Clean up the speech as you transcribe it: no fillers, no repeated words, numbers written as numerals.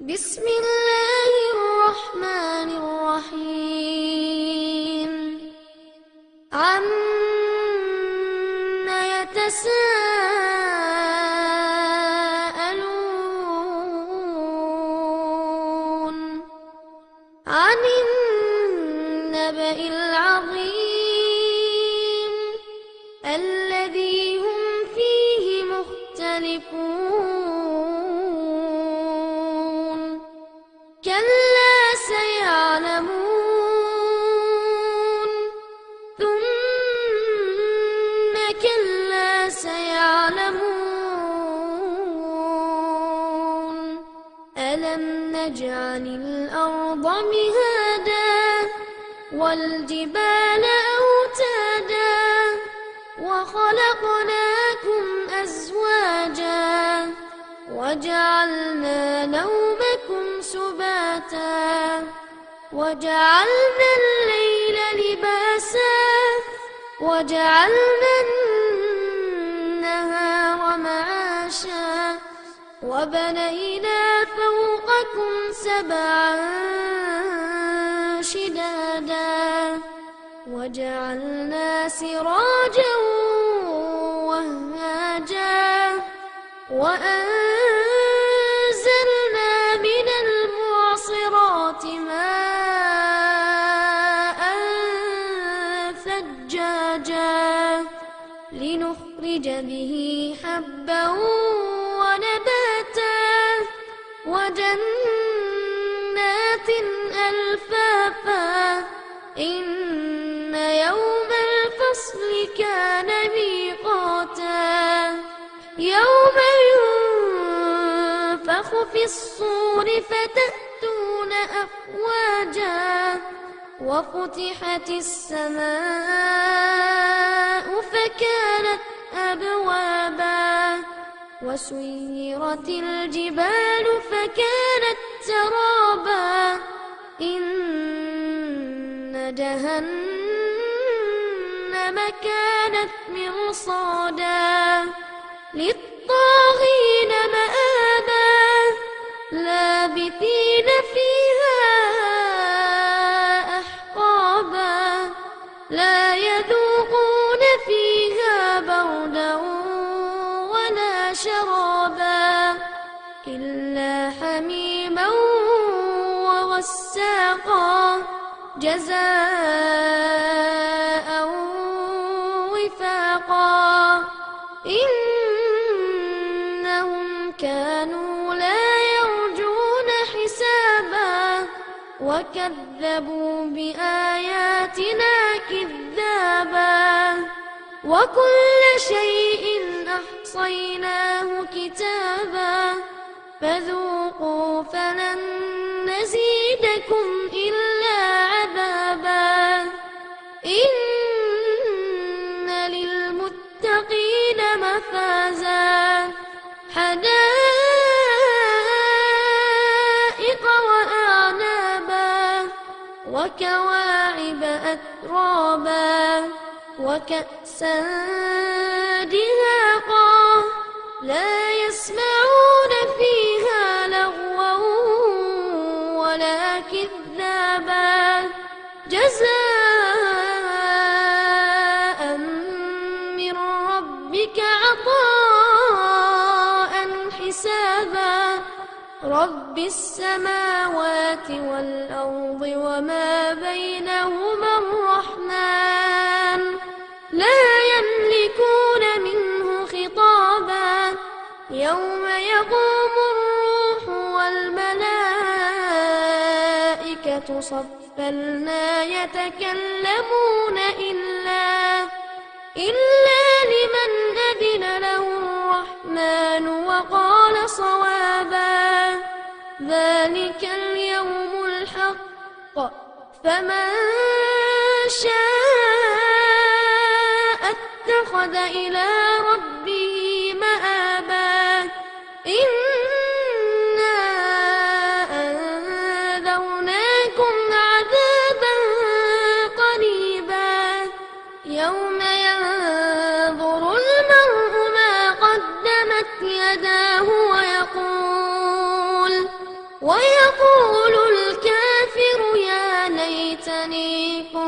بسم الله الرحمن الرحيم عم يتساءلون عن النبأ العظيم الذي هم فيه مختلفون كلا سيعلمون ثم كلا سيعلمون ألم نجعل الأرض مهادا والجبال أوتادا وخلقناكم أزواجا وجعلنا نومكم سباتا وجعلنا الليل لباسا وجعلنا النهار معاشا وبنينا فوقكم سبعا شدادا وجعلنا سراجا وهاجا وأنزلنا من المعصرات ماء ثجاجا لنخرج به حبا ونباتا وجنات ألفافا إن يوم الفصل كان ميقاتا يوم ينفخ في الصور فتأتون أفواجا وفتحت السماء فكانت أبوابا وسيرت الجبال فكانت سرابا إن جهنم كانت مرصادا للطاغين مآبا لابثين فيها أحقابا لا يذوقون فيها بردا ولا شرابا إلا حميما وغساقا جزاء وفاقا إنهم كانوا لا يرجون حسابا وكذبوا بآياتنا كذابا وكل شيء أحصيناه كتابا فذوقوا فلن نزيدكم إلا عذابا إن للمتقين مفازا حدائق وأعنابا وكواعب أترابا وكأسا دهاقا لا يسمعون فيها لغوا ولا كذابا جزاء من ربك عطاء حسابا رب السماوات والأرض وما بينهما الرحمن لا يملكون منه خطابا يوم يقوم الروح والملائكة صفا لا يتكلمون إلا لمن أذن له الرحمن وقال صوابا ذلك اليوم الحق فمن شاء اتخذ إلى ربه مآبا إنا أنذرناكم عذابا قريبا يوم ينظر المرء ما قدمت يداه ويقول ويقول الكافر يا ليتني كنت